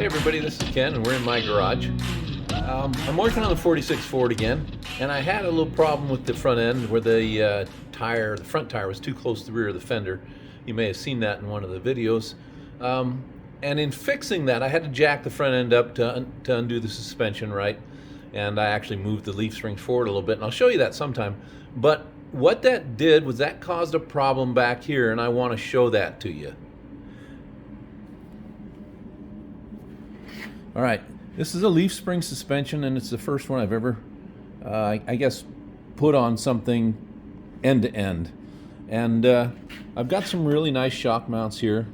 Hey everybody, this is Ken and we're in my garage. I'm working on the 46 Ford again, and I had a little problem with the front end where the front tire was too close to the rear of the fender. You may have seen that in one of the videos. And in fixing that, I had to jack the front end up to undo the suspension right, and I actually moved the leaf springs forward a little bit, and I'll show you that sometime. But what that did was that caused a problem back here, and I want to show that to you. All right, this is a leaf spring suspension, and it's the first one I've ever, I guess, put on something end to end. And I've got some really nice shock mounts here.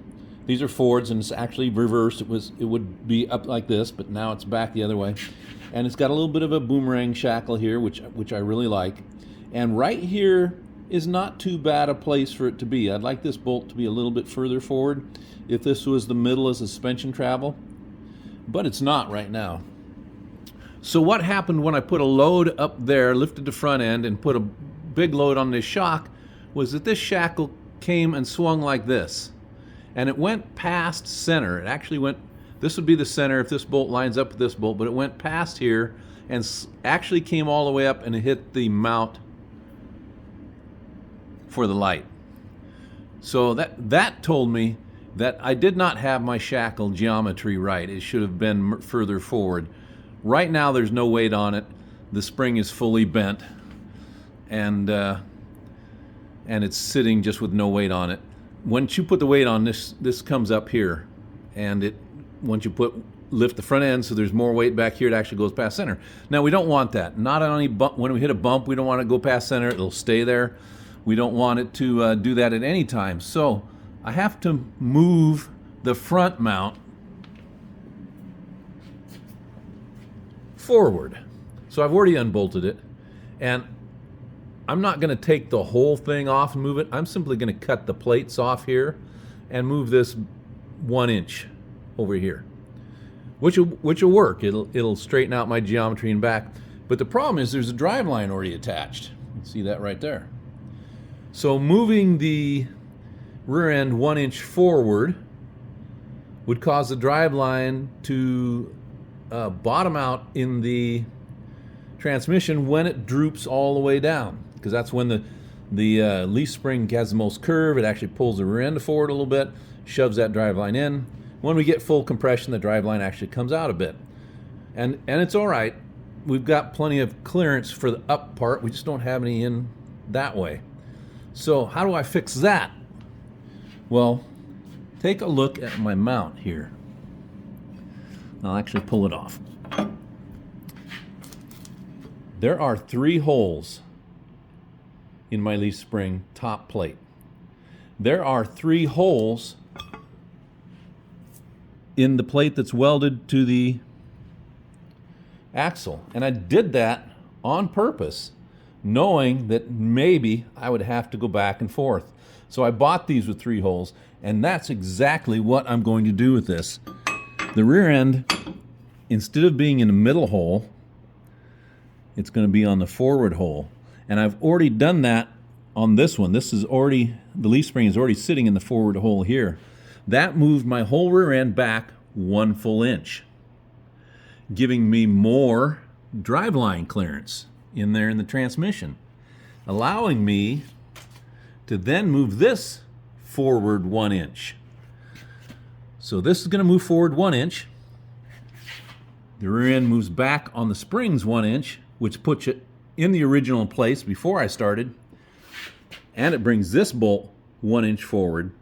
These are Fords, and it's actually reversed. It would be up like this, but now it's back the other way. And it's got a little bit of a boomerang shackle here, which I really like. And right here is not too bad a place for it to be. I'd like this bolt to be a little bit further forward if this was the middle of suspension travel, but it's not right now. So what happened when I put a load up there, lifted the front end, and put a big load on this shock, was that this shackle came and swung like this. And it went past center. It actually went, this would be the center if this bolt lines up with this bolt, but it went past here and actually came all the way up and it hit the mount for the light. So that told me that I did not have my shackle geometry right. It should have been further forward. Right now there's no weight on it. The spring is fully bent, and it's sitting just with no weight on it. Once you put the weight on this comes up here, and once you lift the front end so there's more weight back here, it actually goes past center. Now we don't want that. Not on any bump. When we hit a bump, we don't want it to go past center. It'll stay there. We don't want it to do that at any time. So I have to move the front mount forward. So I've already unbolted it, and I'm not going to take the whole thing off and move it. I'm simply going to cut the plates off here and move this 1 inch over here, which will work. It'll straighten out my geometry and back. But the problem is there's a drive line already attached. You see that right there. So moving the rear end 1 inch forward would cause the drive line to bottom out in the transmission when it droops all the way down, because that's when the leaf spring has the most curve. It actually pulls the rear end forward a little bit, shoves that drive line in. When we get full compression, the drive line actually comes out a bit, and it's all right. We've got plenty of clearance for the up part. We just don't have any in that way. So how do I fix that? Well, take a look at my mount here. I'll actually pull it off. There are 3 holes in my leaf spring top plate. There are 3 holes in the plate that's welded to the axle. And I did that on purpose, knowing that maybe I would have to go back and forth. So I bought these with 3 holes, and that's exactly what I'm going to do with this. The rear end, instead of being in the middle hole, it's going to be on the forward hole. And I've already done that on this one. This is already, the leaf spring is already sitting in the forward hole here. That moved my whole rear end back 1 full inch, giving me more driveline clearance in there in the transmission, allowing me to then move this forward 1 inch. So this is going to move forward 1 inch. The rear end moves back on the springs 1 inch, which puts it in the original place before I started, and it brings this bolt 1 inch forward,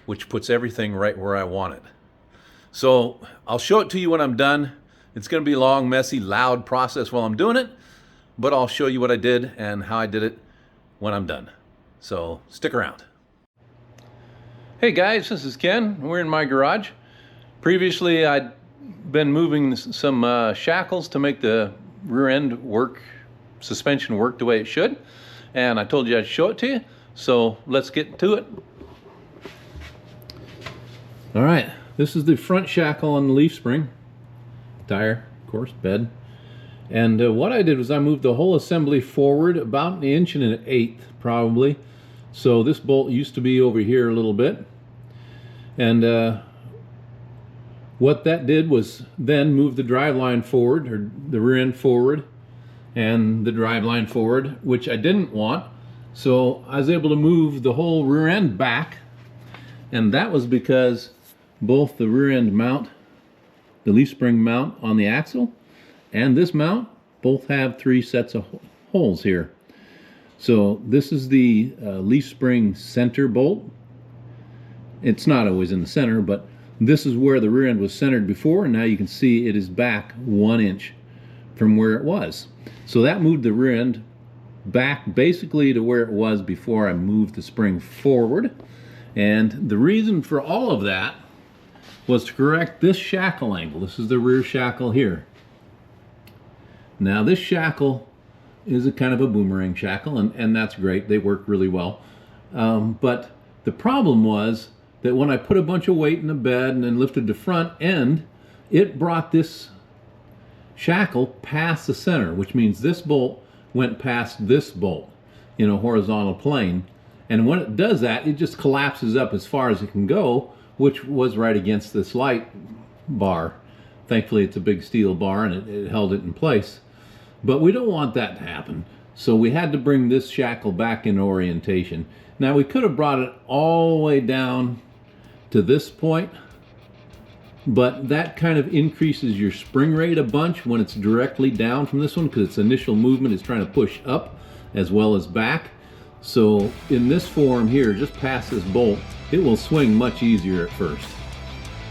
which puts everything right where I want it. So I'll show it to you when I'm done. It's going to be a long, messy, loud process while I'm doing it, but I'll show you what I did and how I did it when I'm done. So stick around. Hey guys, this is Ken. We're in my garage. Previously I'd been moving some shackles to make the rear end suspension work the way it should, and I told you I'd show it to you, so let's get to it. All right, this is the front shackle on the leaf spring, tire, of course, bed, and what I did was I moved the whole assembly forward about 1 inch and 1/8 probably. So this bolt used to be over here a little bit, and What that did was then move the drive line forward, or the rear end forward, and the drive line forward, which I didn't want. So I was able to move the whole rear end back, and that was because both the rear end mount, the leaf spring mount on the axle, and this mount both have 3 sets of holes here. So this is the leaf spring center bolt. It's not always in the center, but this is where the rear end was centered before, and now you can see it is back 1 inch from where it was. So that moved the rear end back basically to where it was before I moved the spring forward. And the reason for all of that was to correct this shackle angle. This is the rear shackle here. Now this shackle is a kind of a boomerang shackle, and that's great. They work really well. But the problem was that when I put a bunch of weight in the bed and then lifted the front end, it brought this shackle past the center, which means this bolt went past this bolt in a horizontal plane. And when it does that, it just collapses up as far as it can go, which was right against this light bar. Thankfully, it's a big steel bar, and it held it in place. But we don't want that to happen. So we had to bring this shackle back in orientation. Now, we could have brought it all the way down to this point, but that kind of increases your spring rate a bunch when it's directly down from this one, because its initial movement is trying to push up as well as back. So in this form here, just past this bolt, it will swing much easier at first.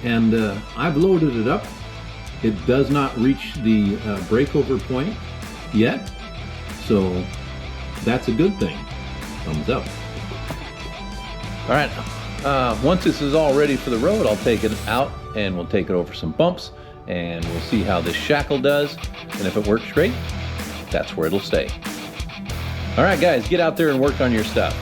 And I've loaded it up. It does not reach the breakover point yet, so that's a good thing. Thumbs up. All right, once this is all ready for the road, I'll take it out and we'll take it over some bumps, and we'll see how this shackle does, and if it works great, that's where it'll stay. All right, guys, get out there and work on your stuff.